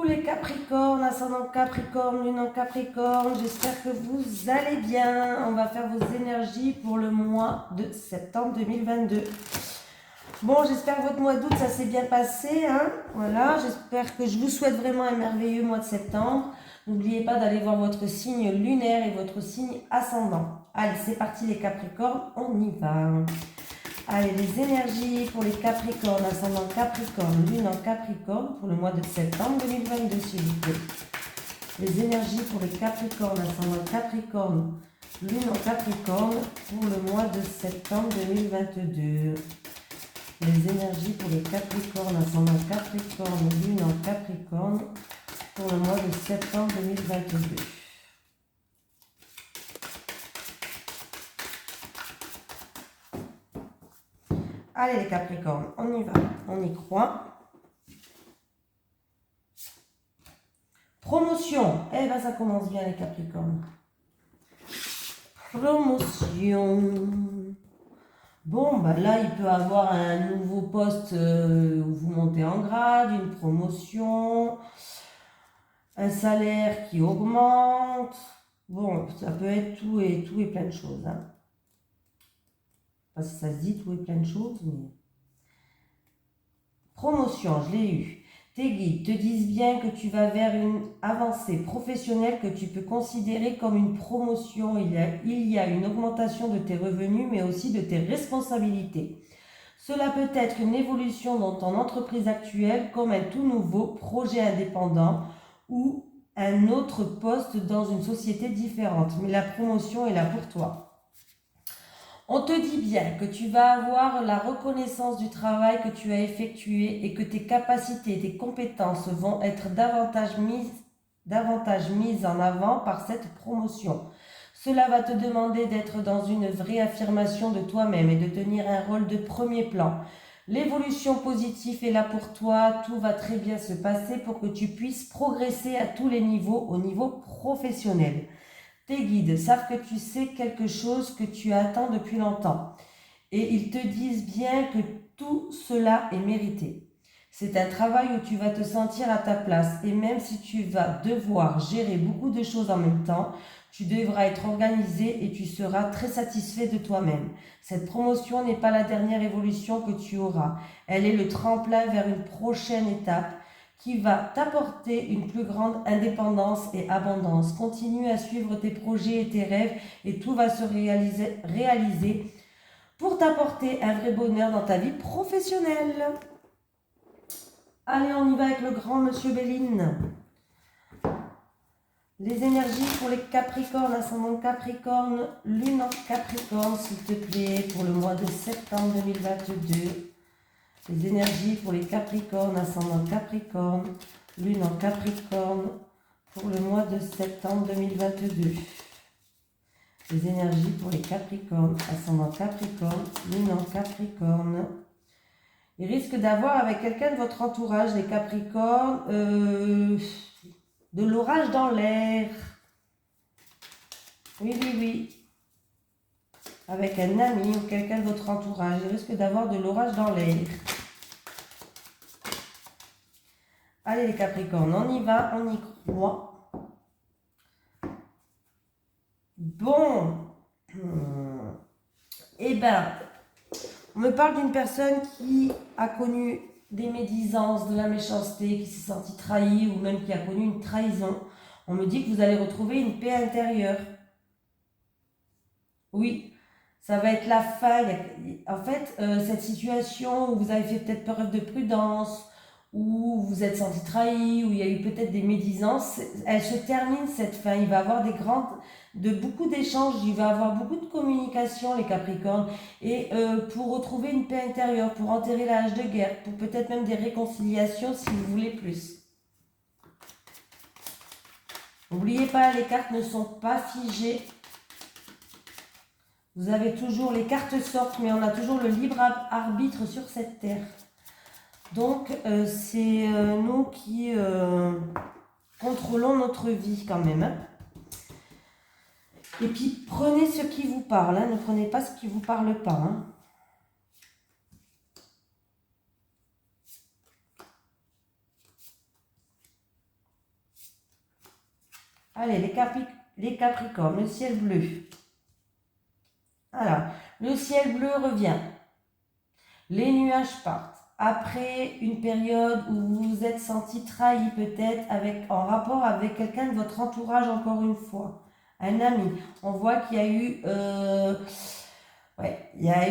les Capricornes, ascendant Capricorne, lune en Capricorne, j'espère que vous allez bien. On va faire vos énergies pour le mois de septembre 2022. Bon, j'espère que votre mois d'août, ça s'est bien passé, hein. Voilà, j'espère que je vous souhaite vraiment un merveilleux mois de septembre. N'oubliez pas d'aller voir votre signe lunaire et votre signe ascendant. Allez, c'est parti les Capricornes, on y va. Allez, les énergies pour les Capricornes, ascendant Capricorne, lune en Capricorne pour le mois de septembre 2022, s'il vous plaît. Les énergies pour les Capricornes, ascendant Capricorne, lune en Capricorne pour le mois de septembre 2022. Les énergies pour les Capricornes, ascendant Capricorne, lune en Capricorne pour le mois de septembre 2022. Allez les Capricornes, on y va, on y croit. Promotion, eh bien ça commence bien les Capricornes. Promotion. Bon, ben là il peut avoir un nouveau poste où vous montez en grade, une promotion, un salaire qui augmente. Bon, ça peut être tout et plein de choses, hein. Je ne sais pas si ça se dit tout et plein de choses, mais... Promotion, je l'ai eu. Tes guides te disent bien que tu vas vers une avancée professionnelle que tu peux considérer comme une promotion. Il y a une augmentation de tes revenus, mais aussi de tes responsabilités. Cela peut être une évolution dans ton entreprise actuelle, comme un tout nouveau projet indépendant ou un autre poste dans une société différente. Mais la promotion est là pour toi. On te dit bien que tu vas avoir la reconnaissance du travail que tu as effectué et que tes capacités et tes compétences vont être davantage mises en avant par cette promotion. Cela va te demander d'être dans une vraie affirmation de toi-même et de tenir un rôle de premier plan. L'évolution positive est là pour toi, tout va très bien se passer pour que tu puisses progresser à tous les niveaux, au niveau professionnel. Tes guides savent que tu sais quelque chose que tu attends depuis longtemps et ils te disent bien que tout cela est mérité. C'est un travail où tu vas te sentir à ta place et même si tu vas devoir gérer beaucoup de choses en même temps, tu devras être organisé et tu seras très satisfait de toi-même. Cette promotion n'est pas la dernière évolution que tu auras. Elle est le tremplin vers une prochaine étape qui va t'apporter une plus grande indépendance et abondance. Continue à suivre tes projets et tes rêves et tout va se réaliser pour t'apporter un vrai bonheur dans ta vie professionnelle. Allez, on y va avec le grand monsieur Béline. Les énergies pour les Capricornes, ascendant Capricorne, lune en Capricorne, s'il te plaît, pour le mois de septembre 2022. Les énergies pour les Capricornes, ascendant Capricorne, lune en Capricorne, pour le mois de septembre 2022. Les énergies pour les Capricornes, ascendant Capricorne, lune en Capricorne. Il risque d'avoir avec quelqu'un de votre entourage, les Capricornes, de l'orage dans l'air. Oui. Avec un ami ou quelqu'un de votre entourage, il risque d'avoir de l'orage dans l'air. Allez les Capricornes, on y va, on y croit. Bon, eh ben, on me parle d'une personne qui a connu des médisances, de la méchanceté, qui s'est sentie trahie ou même qui a connu une trahison. On me dit que vous allez retrouver une paix intérieure. Oui, ça va être la fin. En fait, cette situation où vous avez fait peut-être preuve de prudence, où vous êtes senti trahi, où il y a eu peut-être des médisances, elle se termine cette fin. Il va y avoir beaucoup d'échanges, il va y avoir beaucoup de communication, les Capricornes, et pour retrouver une paix intérieure, pour enterrer la hache de guerre, pour peut-être même des réconciliations si vous voulez plus. N'oubliez pas, les cartes ne sont pas figées. Vous avez toujours, les cartes sortent, mais on a toujours le libre arbitre sur cette terre. Donc, c'est nous qui contrôlons notre vie quand même, hein. Et puis, prenez ce qui vous parle, hein. Ne prenez pas ce qui ne vous parle pas, hein. Allez, les Capricornes, le ciel bleu. Alors, le ciel bleu revient. Les nuages partent. Après une période où vous vous êtes senti trahi peut-être en rapport avec quelqu'un de votre entourage encore une fois. Un ami. On voit qu'il y a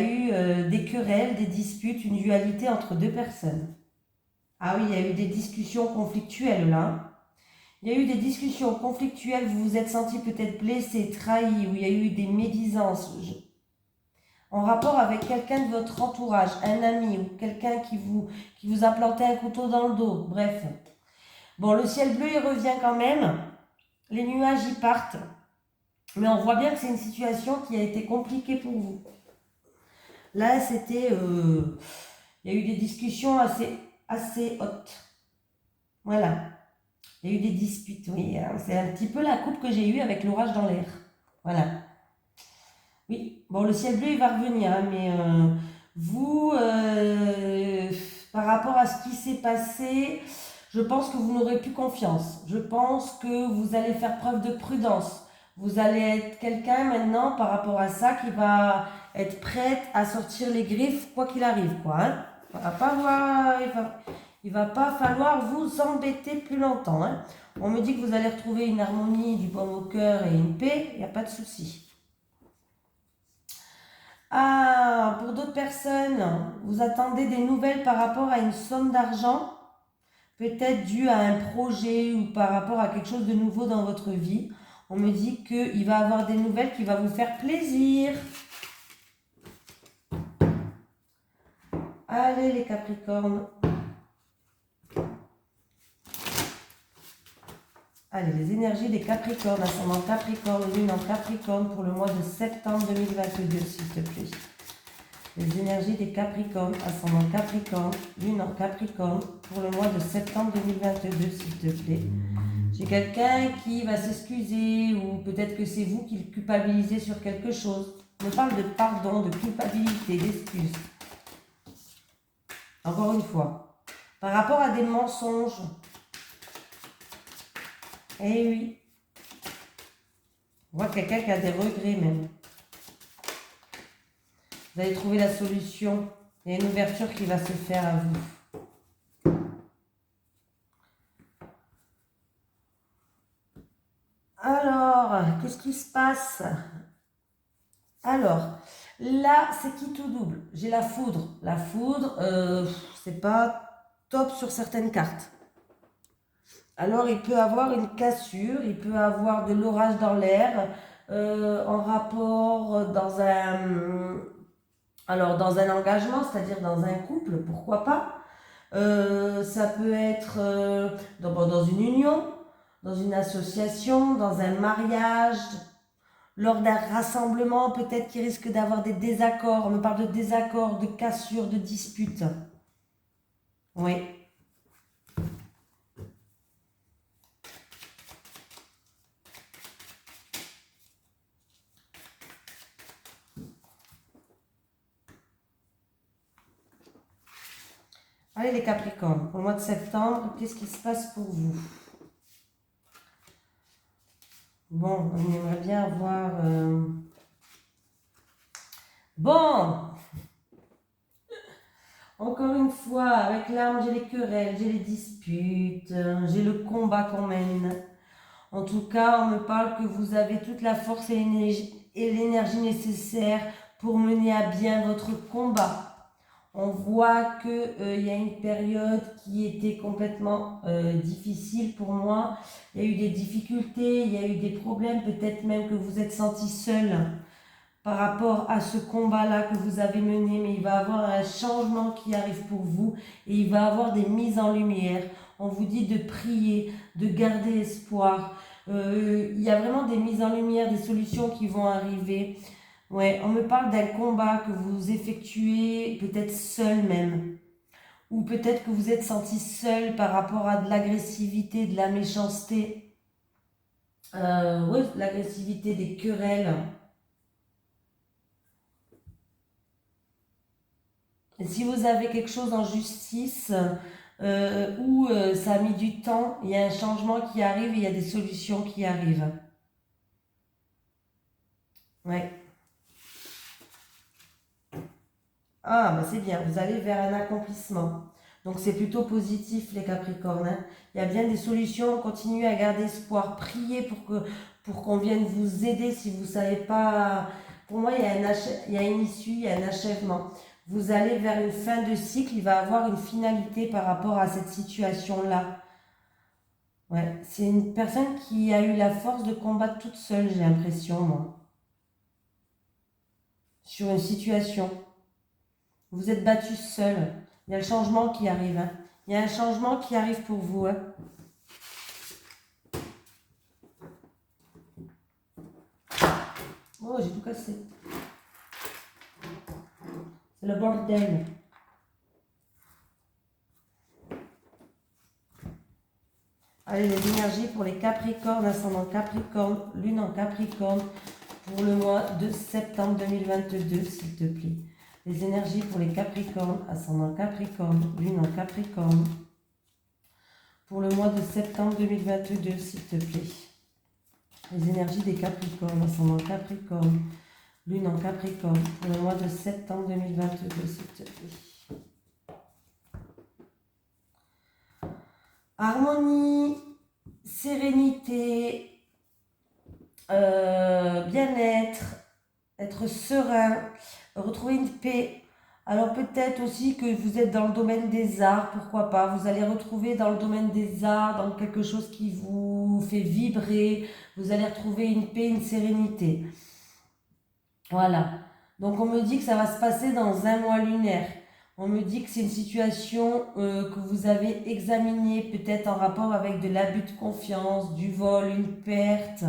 eu, des querelles, des disputes, une dualité entre deux personnes. Ah oui, il y a eu des discussions conflictuelles là. Il y a eu des discussions conflictuelles, vous vous êtes senti peut-être blessé, trahi, où il y a eu des médisances en rapport avec quelqu'un de votre entourage, un ami ou quelqu'un qui vous a planté un couteau dans le dos, bref. Bon, le ciel bleu, il revient quand même, les nuages, y partent, mais on voit bien que c'est une situation qui a été compliquée pour vous. Là, c'était... il y a eu des discussions assez hautes. Voilà. Il y a eu des disputes, oui. Hein. C'est un petit peu la coupe que j'ai eue avec l'orage dans l'air. Voilà. Oui, bon, le ciel bleu, il va revenir, hein, mais vous, par rapport à ce qui s'est passé, je pense que vous n'aurez plus confiance. Je pense que vous allez faire preuve de prudence. Vous allez être quelqu'un maintenant, par rapport à ça, qui va être prête à sortir les griffes, quoi qu'il arrive, quoi. Hein. Il va pas falloir vous embêter plus longtemps. Hein. On me dit que vous allez retrouver une harmonie, du baume au cœur et une paix, il n'y a pas de souci. Ah, pour d'autres personnes, vous attendez des nouvelles par rapport à une somme d'argent, peut-être due à un projet ou par rapport à quelque chose de nouveau dans votre vie. On me dit qu'il va avoir des nouvelles qui vont vous faire plaisir. Allez les Capricornes. Allez, les énergies des Capricornes, ascendant Capricorne, lune en Capricorne pour le mois de septembre 2022, s'il te plaît. Les énergies des Capricornes, ascendant Capricorne, lune en Capricorne pour le mois de septembre 2022, s'il te plaît. J'ai quelqu'un qui va s'excuser ou peut-être que c'est vous qui le culpabilisez sur quelque chose. On parle de pardon, de culpabilité, d'excuses. Encore une fois, par rapport à des mensonges. Eh oui. On voit quelqu'un qui a des regrets même. Vous allez trouver la solution. Il y a une ouverture qui va se faire à vous. Alors, qu'est-ce qui se passe? Alors, là, c'est qui tout double? J'ai la foudre. La foudre, c'est pas top sur certaines cartes. Alors, il peut avoir une cassure, il peut avoir de l'orage dans l'air, en rapport dans un engagement, c'est-à-dire dans un couple, pourquoi pas. Ça peut être dans une union, dans une association, dans un mariage, lors d'un rassemblement, peut-être qu'il risque d'avoir des désaccords. On me parle de désaccords, de cassures, de disputes. Oui. Allez les Capricornes, pour le mois de septembre, qu'est-ce qui se passe pour vous? Bon, on aimerait bien avoir... Bon, encore une fois, avec l'arme, j'ai les querelles, j'ai les disputes, j'ai le combat qu'on mène. En tout cas, on me parle que vous avez toute la force et l'énergie nécessaire pour mener à bien votre combat. On voit qu'il y a une période qui était complètement difficile pour moi. Il y a eu des difficultés, il y a eu des problèmes, peut-être même que vous êtes senti seul par rapport à ce combat-là que vous avez mené, mais il va y avoir un changement qui arrive pour vous et il va y avoir des mises en lumière. On vous dit de prier, de garder espoir. Il y a vraiment des mises en lumière, des solutions qui vont arriver. Ouais, on me parle d'un combat que vous effectuez peut-être seul même. Ou peut-être que vous êtes senti seul par rapport à de l'agressivité, de la méchanceté. Oui, l'agressivité, des querelles. Et si vous avez quelque chose en justice, ou ça a mis du temps, il y a un changement qui arrive et il y a des solutions qui arrivent. Ouais. Ah, bah c'est bien, vous allez vers un accomplissement. Donc c'est plutôt positif les Capricornes, hein. Il y a bien des solutions, continuez à garder espoir, priez pour qu'on vienne vous aider si vous ne savez pas. Pour moi, il y a une issue, il y a un achèvement. Vous allez vers une fin de cycle, il va avoir une finalité par rapport à cette situation-là. Ouais, c'est une personne qui a eu la force de combattre toute seule, j'ai l'impression, moi, sur une situation. Vous êtes battu seul. Il y a le changement qui arrive, hein. Il y a un changement qui arrive pour vous, hein. Oh, j'ai tout cassé. C'est le bordel. Allez, les énergies pour les Capricornes, ascendant Capricorne, lune en Capricorne, pour le mois de septembre 2022, s'il te plaît. Les énergies pour les Capricornes, ascendant Capricorne, lune en Capricorne, pour le mois de septembre 2022, s'il te plaît. Les énergies des Capricornes, ascendant Capricorne, lune en Capricorne, pour le mois de septembre 2022, s'il te plaît. Harmonie, sérénité, bien-être, être serein, retrouver une paix. Alors peut-être aussi que vous êtes dans le domaine des arts, pourquoi pas. Vous allez retrouver dans le domaine des arts, dans quelque chose qui vous fait vibrer. Vous allez retrouver une paix, une sérénité. Voilà. Donc on me dit que ça va se passer dans un mois lunaire. On me dit que c'est une situation que vous avez examinée, peut-être en rapport avec de l'abus de confiance, du vol, une perte.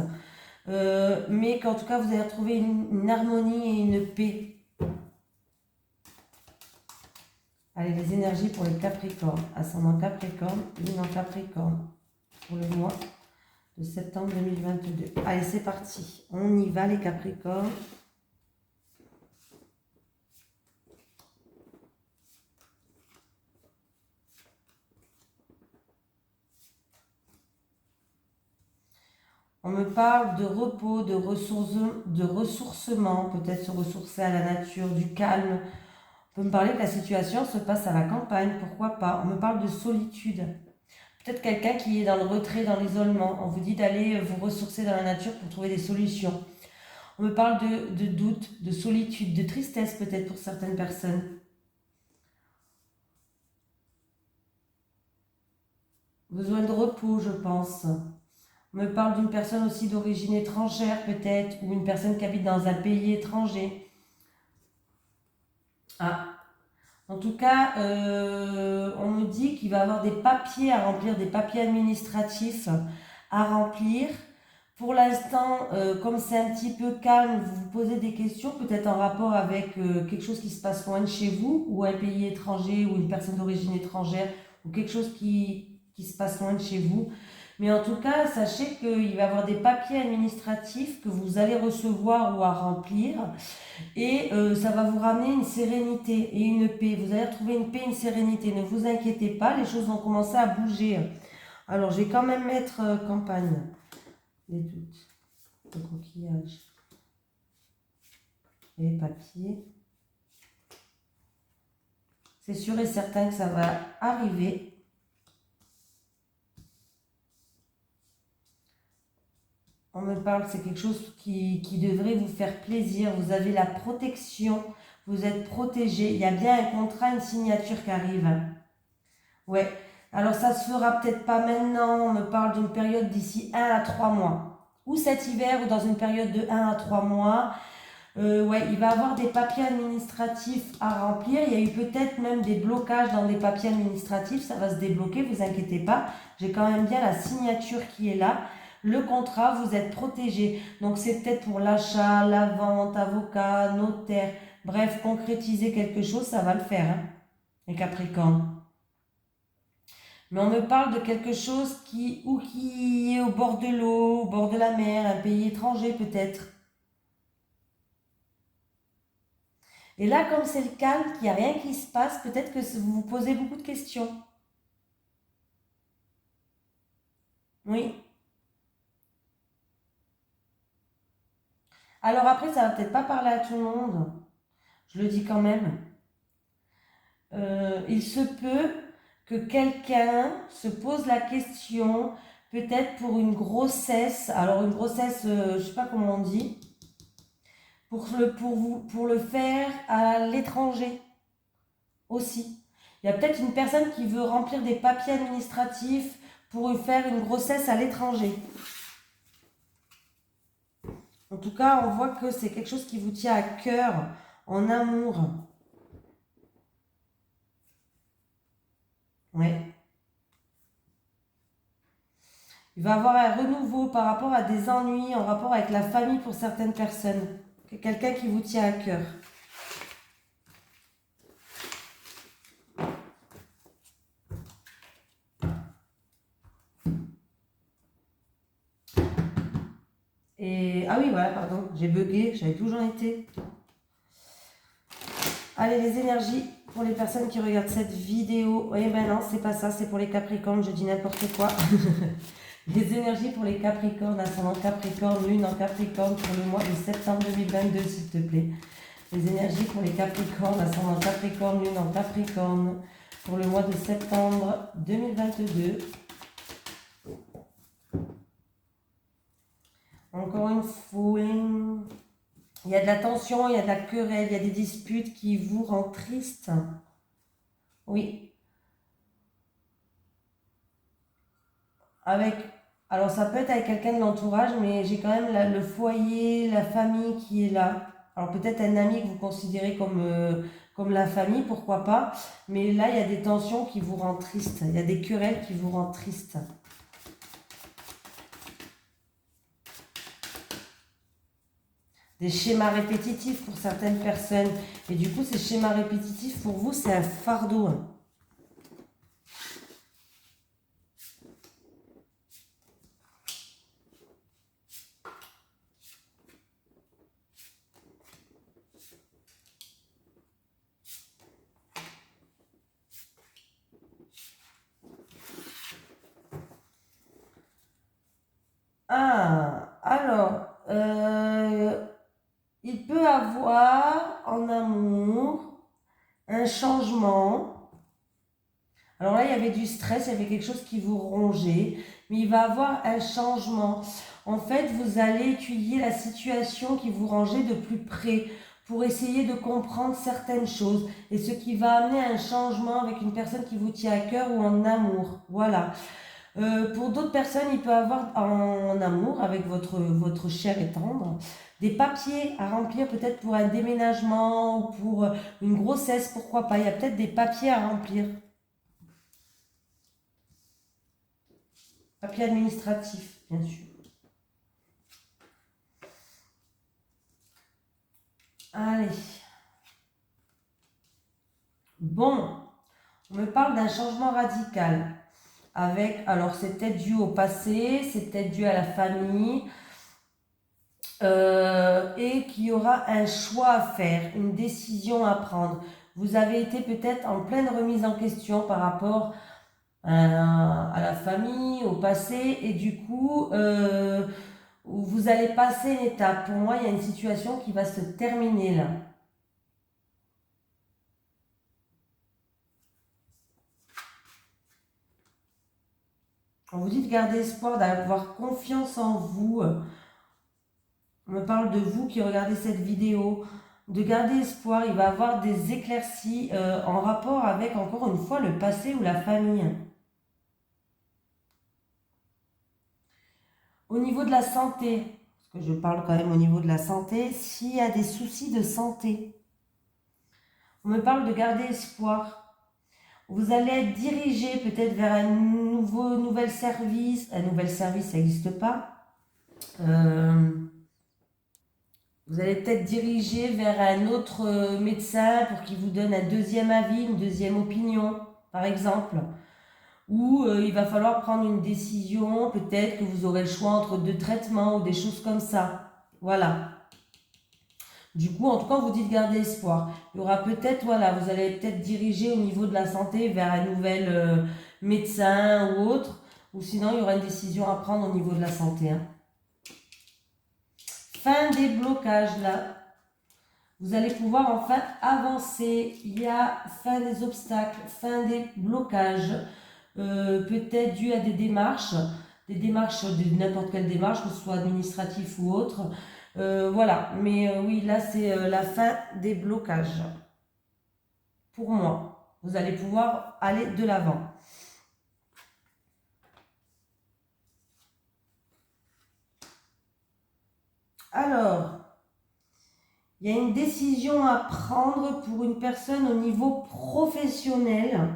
Mais qu'en tout cas vous allez retrouver une harmonie et une paix. Allez, les énergies pour les Capricornes. Ascendant Capricorne, lune en Capricorne. Pour le mois de septembre 2022. Allez, c'est parti. On y va les Capricornes. On me parle de repos, de ressourcement, peut-être se ressourcer à la nature, du calme. On peut me parler que la situation se passe à la campagne, pourquoi pas. On me parle de solitude. Peut-être quelqu'un qui est dans le retrait, dans l'isolement. On vous dit d'aller vous ressourcer dans la nature pour trouver des solutions. On me parle de doute, de solitude, de tristesse peut-être pour certaines personnes. Besoin de repos, je pense. On me parle d'une personne aussi d'origine étrangère peut-être, ou une personne qui habite dans un pays étranger. Ah, en tout cas, on me dit qu'il va y avoir des papiers à remplir, des papiers administratifs à remplir. Pour l'instant, comme c'est un petit peu calme, vous vous posez des questions, peut-être en rapport avec quelque chose qui se passe loin de chez vous, ou un pays étranger, ou une personne d'origine étrangère, ou quelque chose qui se passe loin de chez vous. Mais en tout cas, sachez qu'il va y avoir des papiers administratifs que vous allez recevoir ou à remplir. Et ça va vous ramener une sérénité et une paix. Vous allez retrouver une paix, une sérénité. Ne vous inquiétez pas, les choses vont commencer à bouger. Alors, je vais quand même mettre campagne. Les doutes, le coquillage et les papiers. C'est sûr et certain que ça va arriver. On me parle que c'est quelque chose qui devrait vous faire plaisir. Vous avez la protection, vous êtes protégé. Il y a bien un contrat, une signature qui arrive. Ouais. Alors ça se fera peut-être pas maintenant. On me parle d'une période d'ici 1 à 3 mois. Ou cet hiver ou dans une période de 1 à 3 mois. Ouais, il va y avoir des papiers administratifs à remplir. Il y a eu peut-être même des blocages dans des papiers administratifs. Ça va se débloquer, vous inquiétez pas. J'ai quand même bien la signature qui est là. Le contrat, vous êtes protégé. Donc c'est peut-être pour l'achat, la vente, avocat, notaire. Bref, concrétiser quelque chose, ça va le faire, hein, les Capricornes. Mais on me parle de quelque chose qui est au bord de l'eau, au bord de la mer, un pays étranger peut-être. Et là, comme c'est le calme, qu'il n'y a rien qui se passe, peut-être que vous vous posez beaucoup de questions. Oui. Alors après, ça va peut-être pas parler à tout le monde. Je le dis quand même. Il se peut que quelqu'un se pose la question, peut-être pour une grossesse. Alors une grossesse, je sais pas comment on dit, pour le faire à l'étranger aussi. Il y a peut-être une personne qui veut remplir des papiers administratifs pour faire une grossesse à l'étranger. En tout cas, on voit que c'est quelque chose qui vous tient à cœur en amour. Ouais. Il va y avoir un renouveau par rapport à des ennuis en rapport avec la famille pour certaines personnes. Quelqu'un qui vous tient à cœur. Et ah oui, voilà, pardon, j'ai bugué, j'avais plus où j'en étais. Allez, les énergies pour les personnes qui regardent cette vidéo. Oui, ben non, c'est pas ça, c'est pour les Capricornes, je dis n'importe quoi. Les énergies pour les Capricornes, ascendant Capricorne, lune en Capricorne pour le mois de septembre 2022, s'il te plaît. Les énergies pour les Capricornes, ascendant Capricorne, lune en Capricorne pour le mois de septembre 2022. Encore une fois, il y a de la tension, il y a de la querelle, il y a des disputes qui vous rendent triste. Oui. Alors ça peut être avec quelqu'un de l'entourage, mais j'ai quand même le foyer, la famille qui est là. Alors peut-être un ami que vous considérez comme la famille, pourquoi pas. Mais là, il y a des tensions qui vous rendent triste. Il y a des querelles qui vous rendent triste. Des schémas répétitifs pour certaines personnes. Et du coup, ces schémas répétitifs, pour vous, c'est un fardeau. Ah, alors, il peut avoir en amour un changement. Alors là, il y avait du stress, il y avait quelque chose qui vous rongeait, mais il va avoir un changement. En fait, vous allez étudier la situation qui vous rongeait de plus près pour essayer de comprendre certaines choses et ce qui va amener un changement avec une personne qui vous tient à cœur ou en amour. Voilà. Pour d'autres personnes, il peut avoir en amour avec votre cher et tendre des papiers à remplir peut-être pour un déménagement ou pour une grossesse, pourquoi pas. Il y a peut-être des papiers à remplir. Papier administratif, bien sûr. Allez. Bon, on me parle d'un changement radical. Alors c'est peut-être dû au passé, c'est peut-être dû à la famille, et qu'il y aura un choix à faire, une décision à prendre. Vous avez été peut-être en pleine remise en question par rapport à la famille, au passé, et du coup, vous allez passer une étape. Pour moi, il y a une situation qui va se terminer là. On vous dit de garder espoir, d'avoir confiance en vous. On me parle de vous qui regardez cette vidéo, de garder espoir. Il va y avoir des éclaircies en rapport avec, encore une fois, le passé ou la famille. Au niveau de la santé, parce que je parle quand même au niveau de la santé, s'il y a des soucis de santé, on me parle de garder espoir. Vous allez être dirigé peut-être vers un nouvel service. Un nouvel service, ça n'existe pas. Vous allez peut-être diriger vers un autre médecin pour qu'il vous donne un deuxième avis, une deuxième opinion, par exemple. Ou il va falloir prendre une décision, peut-être que vous aurez le choix entre deux traitements ou des choses comme ça. Voilà. Du coup, en tout cas, on vous dit de garder espoir. Il y aura peut-être, voilà, vous allez peut-être diriger au niveau de la santé vers un nouvel médecin ou autre, Ou sinon, il y aura une décision à prendre au niveau de la santé. Hein. Fin des blocages, là. Vous allez pouvoir enfin avancer. Il y a fin des obstacles, fin des blocages. Peut-être dû à des démarches de n'importe quelle démarche, que ce soit administratif ou autre. Voilà, mais oui, là c'est la fin des blocages. Pour moi, vous allez pouvoir aller de l'avant. Alors, il y a une décision à prendre pour une personne au niveau professionnel.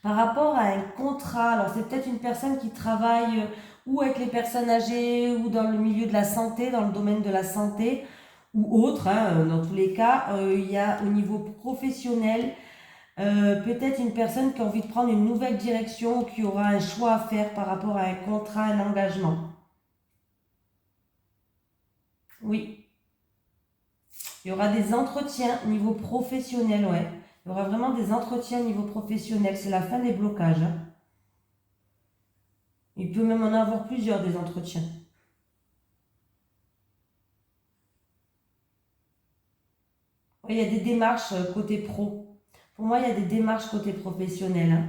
Par rapport à un contrat, alors c'est peut-être une personne qui travaille ou avec les personnes âgées ou dans le milieu de la santé, dans le domaine de la santé ou autre, hein, dans tous les cas, il y a au niveau professionnel peut-être une personne qui a envie de prendre une nouvelle direction ou qui aura un choix à faire par rapport à un contrat, un engagement. Oui, il y aura des entretiens au niveau professionnel, ouais. Il y aura vraiment des entretiens au niveau professionnel. C'est la fin des blocages. Hein. Il peut même en avoir plusieurs des entretiens. Oui, il y a des démarches côté pro. Pour moi, il y a des démarches côté professionnel. Hein.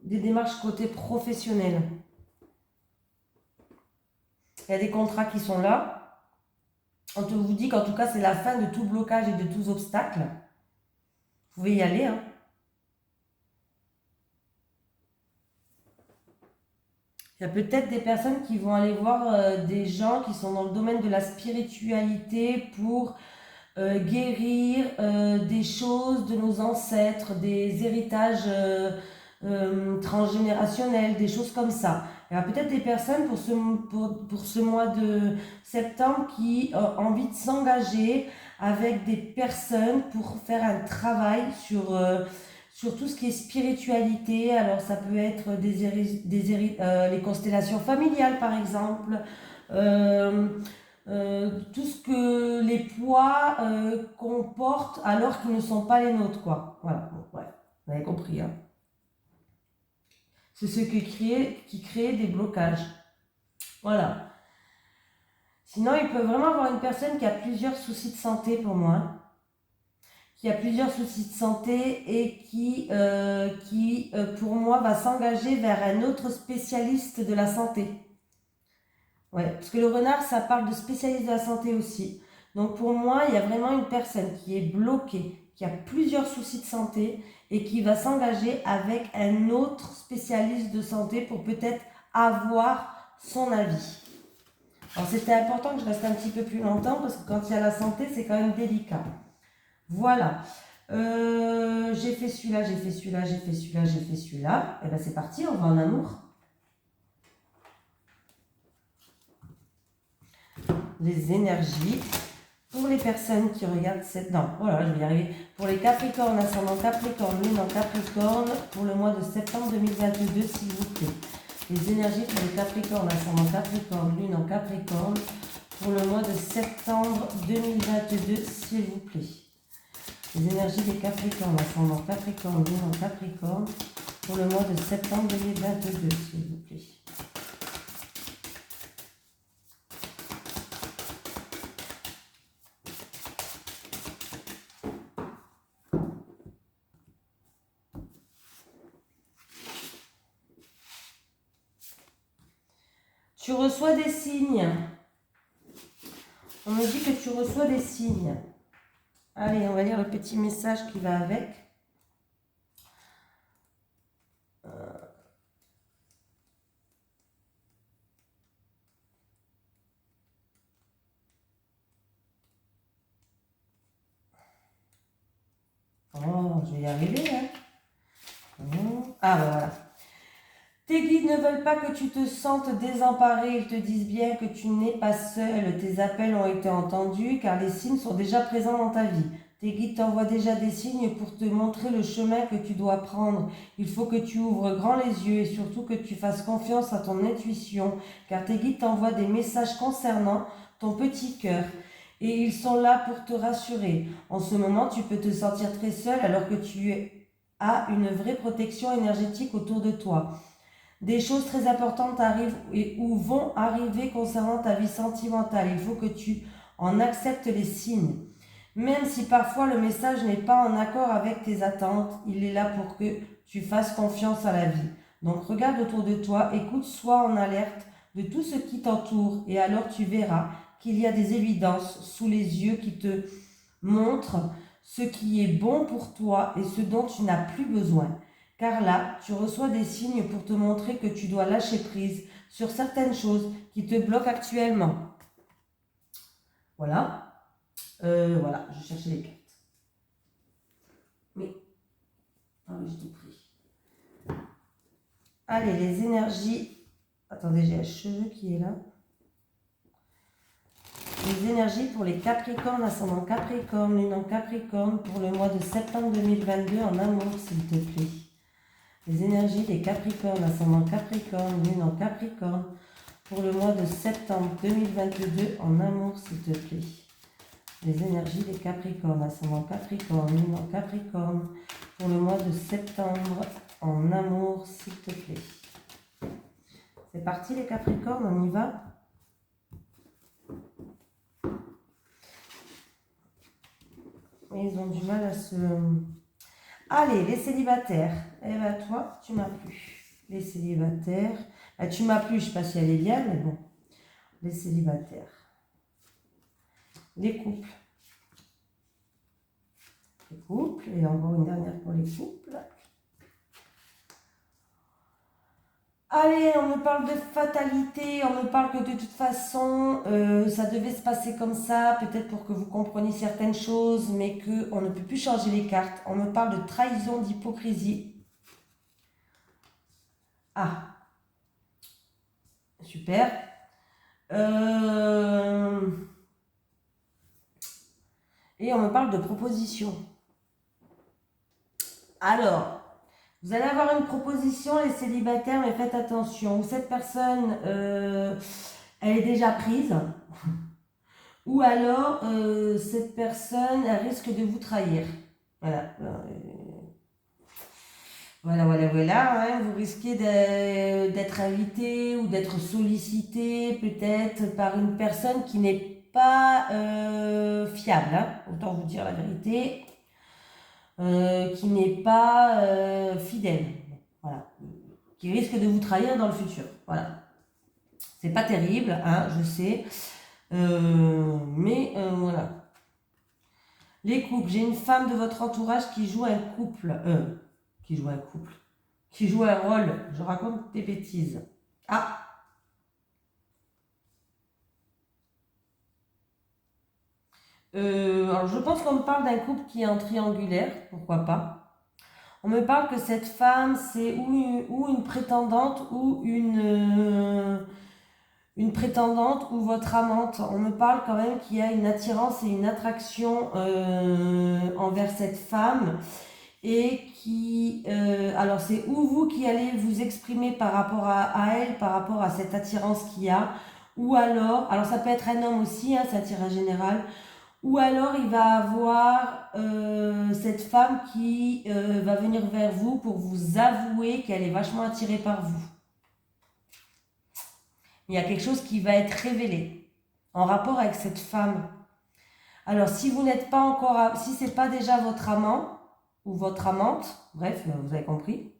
Des démarches côté professionnel. Il y a des contrats qui sont là. On te vous dit qu'en tout cas, c'est la fin de tout blocage et de tous obstacles. Vous pouvez y aller. Hein. Il y a peut-être des personnes qui vont aller voir des gens qui sont dans le domaine de la spiritualité pour guérir des choses de nos ancêtres, des héritages transgénérationnels, des choses comme ça. Il y a peut-être des personnes pour ce mois de septembre qui ont envie de s'engager avec des personnes pour faire un travail sur tout ce qui est spiritualité. Alors ça peut être les constellations familiales par exemple, tout ce que les poids qu'on porte alors qu'ils ne sont pas les nôtres, quoi. Voilà, bon, ouais, vous avez compris. Hein. C'est ce qui crée des blocages. Voilà. Sinon, il peut vraiment avoir une personne qui a plusieurs soucis de santé pour moi. Hein. Qui a plusieurs soucis de santé et qui pour moi, va s'engager vers un autre spécialiste de la santé. Ouais, parce que le renard, ça parle de spécialiste de la santé aussi. Donc pour moi, il y a vraiment une personne qui est bloquée, qui a plusieurs soucis de santé et qui va s'engager avec un autre spécialiste de santé pour peut-être avoir son avis. Alors c'était important que je reste un petit peu plus longtemps parce que quand il y a la santé, c'est quand même délicat. Voilà. J'ai fait celui-là, j'ai fait celui-là, j'ai fait celui-là, j'ai fait celui-là. Et bien c'est parti, on va en amour. Les énergies pour les personnes qui regardent cette... Non, voilà, je vais y arriver. Pour les Capricornes, ascendant Capricorne, lune en Capricorne, pour le mois de septembre 2022, s'il vous plaît. Les énergies pour les Capricornes, ascendant Capricorne, lune en Capricorne, pour le mois de septembre 2022, s'il vous plaît. Les énergies des Capricornes, ascendant Capricorne, lune en Capricorne, pour le mois de septembre 2022, s'il vous plaît. Tu reçois des signes. On me dit que tu reçois des signes. Allez, on va lire le petit message qui va avec. Oh, je vais y arriver, hein. Ah, ben voilà. Tes guides ne veulent pas que tu te sentes désemparé. Ils te disent bien que tu n'es pas seul. Tes appels ont été entendus car les signes sont déjà présents dans ta vie. Tes guides t'envoient déjà des signes pour te montrer le chemin que tu dois prendre. Il faut que tu ouvres grand les yeux et surtout que tu fasses confiance à ton intuition car tes guides t'envoient des messages concernant ton petit cœur. Et ils sont là pour te rassurer. En ce moment, tu peux te sentir très seul alors que tu es a une vraie protection énergétique autour de toi. Des choses très importantes arrivent ou vont arriver concernant ta vie sentimentale. Il faut que tu en acceptes les signes. Même si parfois le message n'est pas en accord avec tes attentes, il est là pour que tu fasses confiance à la vie. Donc regarde autour de toi, écoute, sois en alerte de tout ce qui t'entoure et alors tu verras qu'il y a des évidences sous les yeux qui te montrent ce qui est bon pour toi et ce dont tu n'as plus besoin. Car là, tu reçois des signes pour te montrer que tu dois lâcher prise sur certaines choses qui te bloquent actuellement. Voilà. Voilà, je cherchais les cartes. Mais, ah oui, j'ai tout pris. Allez, les énergies. Attendez, j'ai un cheveu qui est là. Les énergies pour les Capricornes, ascendant Capricorne, lune en Capricorne, pour le mois de septembre 2022 en amour, s'il te plaît. Les énergies des Capricornes, ascendant Capricorne, lune en Capricorne, pour le mois de septembre 2022 en amour, s'il te plaît. Les énergies des Capricornes, ascendant Capricorne, lune en Capricorne, pour le mois de septembre en amour, s'il te plaît. C'est parti les Capricornes, on y va? Ils ont du mal à se... Allez, les célibataires. Eh bien, toi, tu m'as plu. Les célibataires. Ah, tu m'as plu, je ne sais pas si elle est liée, mais bon. Les célibataires. Les couples. Les couples. Et encore une dernière pour les couples. Allez, on me parle de fatalité, on me parle que de toute façon, ça devait se passer comme ça, peut-être pour que vous compreniez certaines choses, mais qu'on ne peut plus changer les cartes. On me parle de trahison, d'hypocrisie. Ah, super. Et on me parle de proposition. Alors, vous allez avoir une proposition, les célibataires, mais faites attention. Cette personne, elle est déjà prise. Ou alors, cette personne, elle risque de vous trahir. Voilà. Voilà. Hein. Vous risquez d'être invité ou d'être sollicité peut-être par une personne qui n'est pas fiable. Hein. Autant vous dire la vérité. Qui n'est pas fidèle. Voilà. Qui risque de vous trahir dans le futur. Voilà. C'est pas terrible, hein, je sais. Mais voilà. Les couples. J'ai une femme de votre entourage qui joue un couple. Qui joue un rôle. Je raconte des bêtises. Ah. Alors je pense qu'on me parle d'un couple qui est en triangulaire. Pourquoi pas. On me parle que cette femme, c'est ou une prétendante ou une prétendante ou votre amante. On me parle quand même qu'il y a une attirance et une attraction envers cette femme et qui... alors c'est ou vous qui allez vous exprimer par rapport à elle, par rapport à cette attirance qu'il y a, ou alors ça peut être un homme aussi, hein, c'est un tirage général, ou alors il va avoir cette femme qui va venir vers vous pour vous avouer qu'elle est vachement attirée par vous. Il y a quelque chose qui va être révélé en rapport avec cette femme. Alors si vous n'êtes pas encore, si c'est pas déjà votre amant ou votre amante, bref, vous avez compris,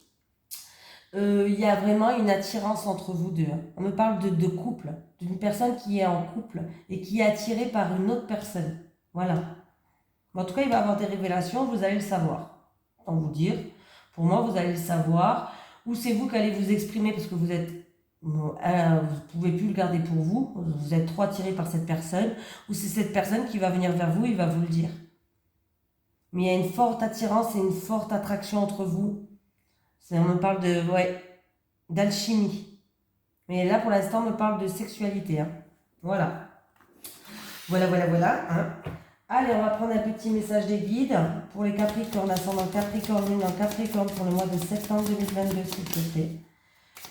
il y a vraiment une attirance entre vous deux. On me parle de couple, d'une personne qui est en couple et qui est attirée par une autre personne. Voilà. En tout cas, il va y avoir des révélations, vous allez le savoir. Sans vous dire, pour moi, vous allez le savoir. Ou c'est vous qui allez vous exprimer parce que vous êtes, vous pouvez plus le garder pour vous. Vous êtes trop attiré par cette personne. Ou c'est cette personne qui va venir vers vous, il va vous le dire. Mais il y a une forte attirance et une forte attraction entre vous. On me parle d'alchimie. Mais là, pour l'instant, on me parle de sexualité. Hein. Voilà. Voilà. Hein. Allez, on va prendre un petit message des guides pour les Capricornes, ascendant Capricorne, lune en Capricorne pour le mois de septembre 2022, s'il te plaît.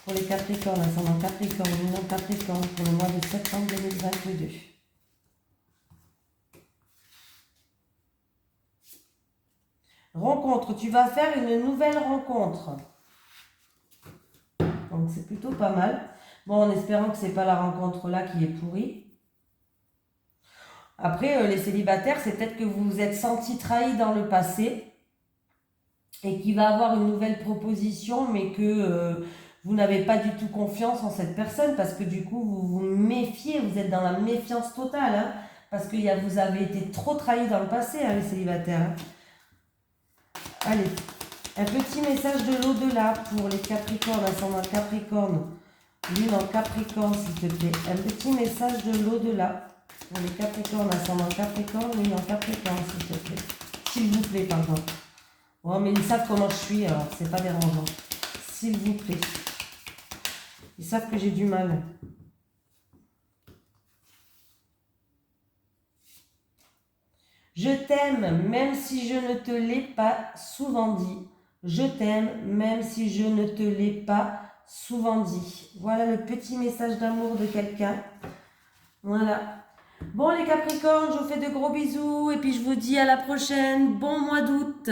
Pour les Capricornes, ascendant Capricorne, lune en Capricorne pour le mois de septembre 2022. Rencontre, tu vas faire une nouvelle rencontre. Donc c'est plutôt pas mal. Bon, en espérant que c'est pas la rencontre là qui est pourrie. Après, les célibataires, c'est peut-être que vous vous êtes senti trahi dans le passé et qu'il va avoir une nouvelle proposition, mais que vous n'avez pas du tout confiance en cette personne parce que du coup, vous vous méfiez, vous êtes dans la méfiance totale, hein, parce que vous avez été trop trahi dans le passé, hein, les célibataires. Hein. Allez, un petit message de l'au-delà pour les Capricornes, ascendant Capricorne, lune en Capricorne, s'il te plaît. Un petit message de l'au-delà pour les Capricornes, ascendant Capricorne, lune en Capricorne, s'il te plaît. S'il vous plaît, pardon. Bon, mais ils savent comment je suis, alors c'est pas dérangeant. S'il vous plaît. Ils savent que j'ai du mal. Je t'aime, même si je ne te l'ai pas souvent dit. Je t'aime, même si je ne te l'ai pas souvent dit. Voilà le petit message d'amour de quelqu'un. Voilà. Bon les Capricornes, je vous fais de gros bisous et puis je vous dis à la prochaine. Bon mois d'août.